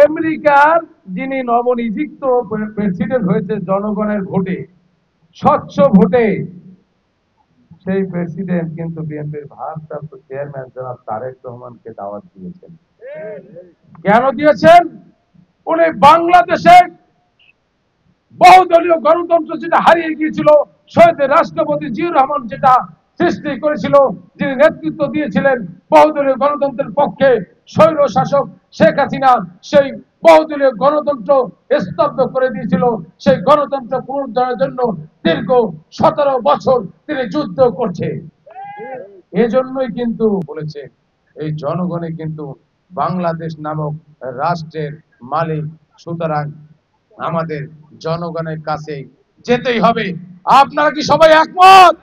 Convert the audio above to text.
আমেরিকার যিনি নবনিযুক্ত প্রেসিডেন্ট হয়েছে জনগণের ভোটে, স্বচ্ছ ভোটে, সেই প্রেসিডেন্ট কিন্তু বিএনপির ভারপ্রাপ্ত চেয়ারম্যান জনাব তারেক রহমানকে দাওয়াত দিয়েছেন। কেন দিয়েছেন? উনি বাংলাদেশে বহুদলীয় গণতন্ত্র যেটা হারিয়ে গিয়েছিল, শহীদ রাষ্ট্রপতি জিয়াউর রহমান যেটা সৃষ্টি করেছিল, যিনি নেতৃত্ব দিয়েছিলেন বহুদলীয় গণতন্ত্রের পক্ষে, স্বৈর শাসক শেখ হাসিনা সেই বহুদলীয় গণতন্ত্র স্তব্ধ করে দিয়েছিল। সেই গণতন্ত্র পুনরুদ্ধারের জন্য দীর্ঘ 17 বছর তিনি যুদ্ধ করছে। এজন্যই কিন্তু বলেছে এই জনগণই কিন্তু বাংলাদেশ নামক রাষ্ট্রের মালিক। সুতরাং আমাদের জনগণের কাছে যেতেই হবে। আপনারা কি সবাই একমত?